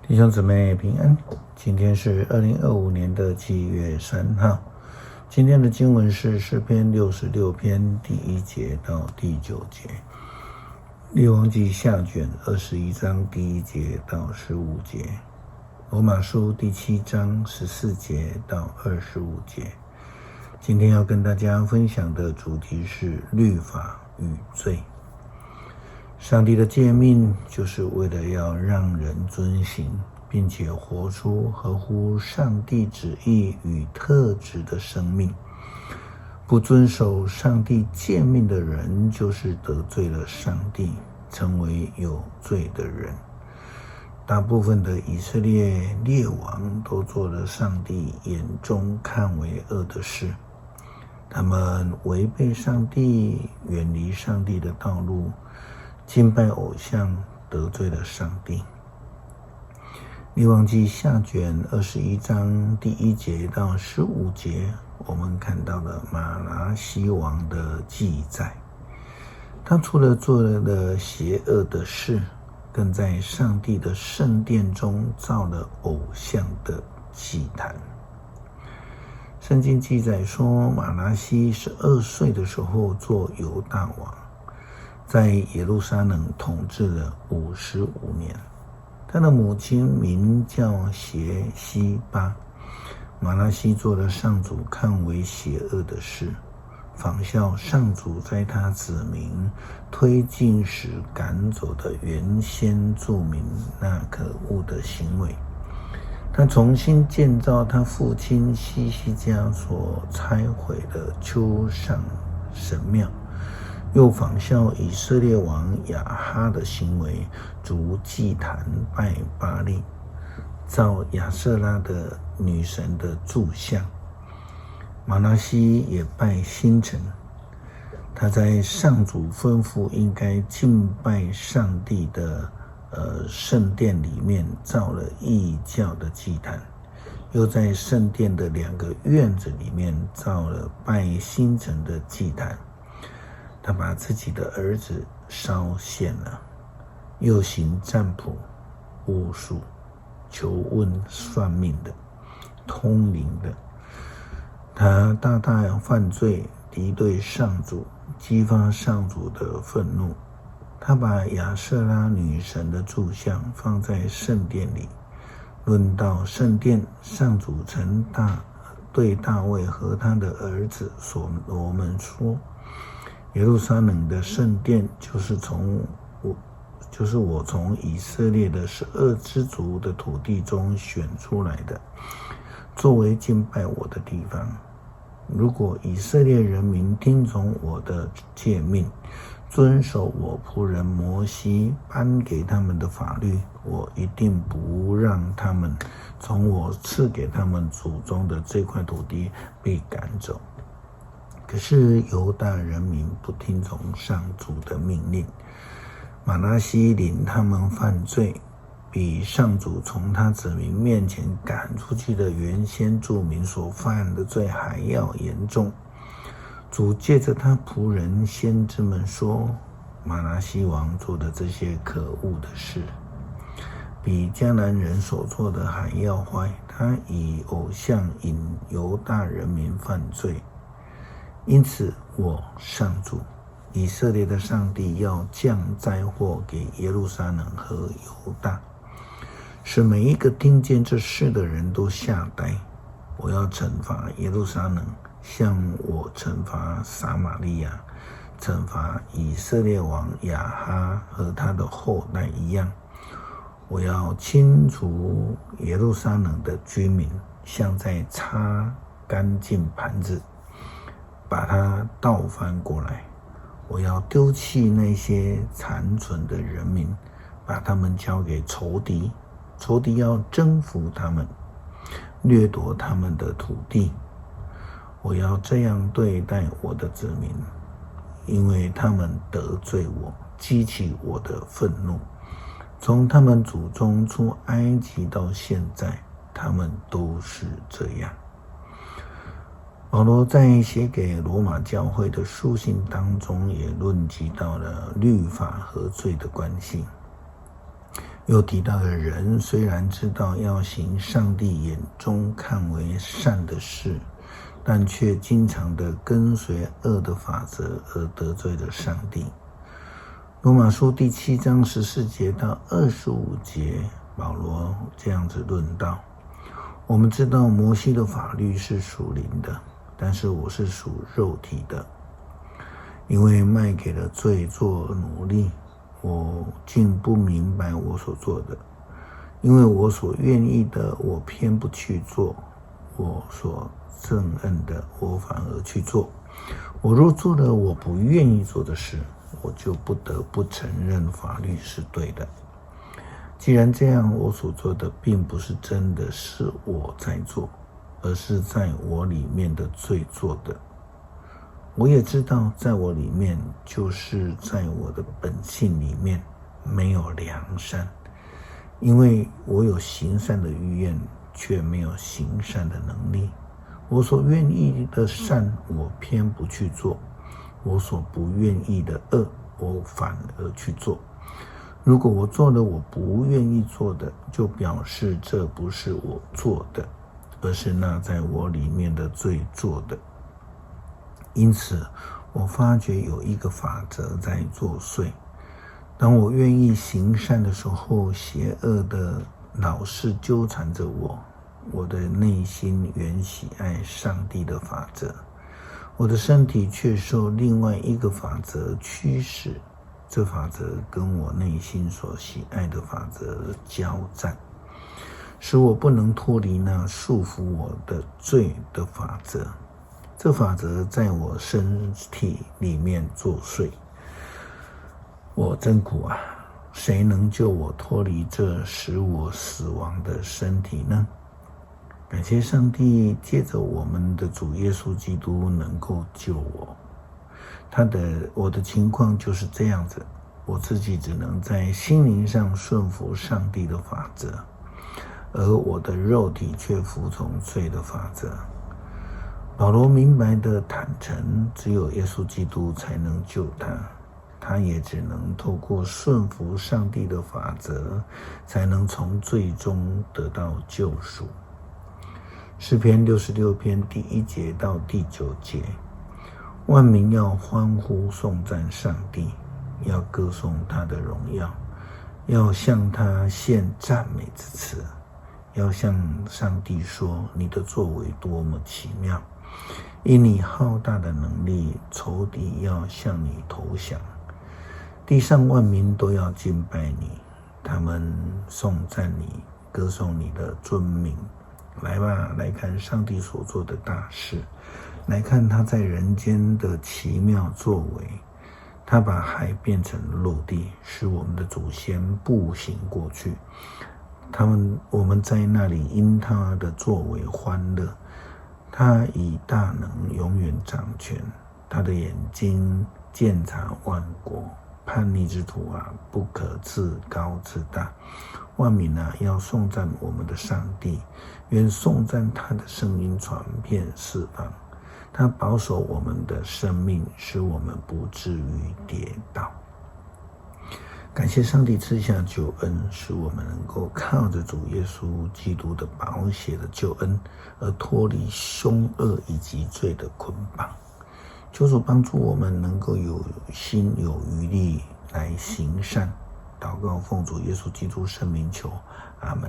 弟兄姊妹平安，今天是2025年的7月3号。今天的经文是诗篇66篇第1节到第9节，列王纪下卷21章第1节到15节，罗马书第7章14节到25节。今天要跟大家分享的主题是律法与罪。上帝的诫命就是为了要让人遵行，并且活出合乎上帝旨意与特质的生命。不遵守上帝诫命的人，就是得罪了上帝，成为有罪的人。大部分的以色列列王都做了上帝眼中看为恶的事，他们违背上帝，远离上帝的道路，敬拜偶像，得罪了上帝。列王纪下卷21章第1节到15节，我们看到了马拿西王的记载。他除了做了邪恶的事，更在上帝的圣殿中造了偶像的祭坛。圣经记载说，马拿西12岁的时候做犹大王，在耶路撒冷统治了55年。他的母亲名叫邪西巴。马拿西做了上主看为邪恶的事，仿效上主在他子民推进时赶走的原先住民那可恶的行为。他重新建造他父亲希西家所拆毁的丘上神庙，又仿效以色列王亚哈的行为，筑祭坛拜巴力，造亚舍拉的女神的柱像。马拿西也拜星辰。他在上主吩咐应该敬拜上帝的圣殿里面造了异教的祭坛，又在圣殿的2个院子里面造了拜星辰的祭坛。他把自己的儿子烧献了，又行占卜、巫术、求问算命的、通灵的。他大大犯罪，敌对上主，激发上主的愤怒。他把亚舍拉女神的柱像放在圣殿里。论到圣殿，上主曾对大卫和他的儿子所罗门说，耶路撒冷的圣殿就是我从以色列的12支族的土地中选出来的，作为敬拜我的地方。如果以色列人民听从我的诫命，遵守我仆人摩西颁给他们的法律，我一定不让他们从我赐给他们祖宗的这块土地被赶走。可是犹大人民不听从上主的命令，马拿西领他们犯罪，比上主从他子民面前赶出去的原先住民所犯的罪还要严重。主借着他仆人先知们说，马拿西王做的这些可恶的事，比迦南人所做的还要坏。他以偶像引犹大人民犯罪。因此我上主以色列的上帝要降灾祸给耶路撒冷和犹大，使每一个听见这事的人都吓呆。我要惩罚耶路撒冷，像我惩罚撒玛利亚，惩罚以色列王亚哈和他的后代一样。我要清除耶路撒冷的居民，像在擦干净盘子，把它倒翻过来。我要丢弃那些残存的人民，把他们交给仇敌，仇敌要征服他们，掠夺他们的土地。我要这样对待我的子民，因为他们得罪我，激起我的愤怒。从他们祖宗出埃及到现在，他们都是这样。保罗在写给罗马教会的书信当中，也论及到了律法和罪的关系。又提到了人虽然知道要行上帝眼中看为善的事，但却经常的跟随恶的法则而得罪了上帝。罗马书第7章14节到25节，保罗这样子论道：我们知道摩西的法律是属灵的，但是我是属肉体的，因为卖给了罪做奴隶，我竟不明白我所做的，因为我所愿意的我偏不去做，我所憎恨的我反而去做。我若做了我不愿意做的事，我就不得不承认法律是对的。既然这样，我所做的并不是真的是我在做，而是在我里面的罪做的。我也知道在我里面，就是在我的本性里面没有良善，因为我有行善的意愿，却没有行善的能力。我所愿意的善，我偏不去做；我所不愿意的恶，我反而去做。如果我做了我不愿意做的，就表示这不是我做的，而是那在我里面的罪做的。因此，我发觉有一个法则在作祟。当我愿意行善的时候，邪恶的老是纠缠着我。我的内心原喜爱上帝的法则，我的身体却受另外一个法则驱使，这法则跟我内心所喜爱的法则交战，使我不能脱离那束缚我的罪的法则。这法则在我身体里面作祟，我真苦啊！谁能救我脱离这使我死亡的身体呢？感谢上帝，借着我们的主耶稣基督能够救我。我的情况就是这样子，我自己只能在心灵上顺服上帝的法则，而我的肉体却服从罪的法则。保罗明白的坦诚，只有耶稣基督才能救他，他也只能透过顺服上帝的法则，才能从罪中得到救赎。诗篇66篇第1节到第9节，万民要欢呼颂赞上帝，要歌颂他的荣耀，要向他献赞美之词，要向上帝说：你的作为多么奇妙！因你浩大的能力，仇敌要向你投降。地上万民都要敬拜你，他们颂赞你，歌颂你的尊名。来吧，来看上帝所做的大事，来看他在人间的奇妙作为。他把海变成陆地，使我们的祖先步行过去。我们在那里因他的作为欢乐。他以大能永远掌权，他的眼睛鉴察万国。叛逆之徒啊，不可自高自大。万民啊，要颂赞我们的上帝，愿颂赞他的声音传遍四方。他保守我们的生命，使我们不至于跌倒。感谢上帝赐下救恩，使我们能够靠着主耶稣基督的宝血的救恩，而脱离凶恶以及罪的捆绑。求主帮助我们能够有心有余力来行善。祷告奉主耶稣基督圣名求，阿们。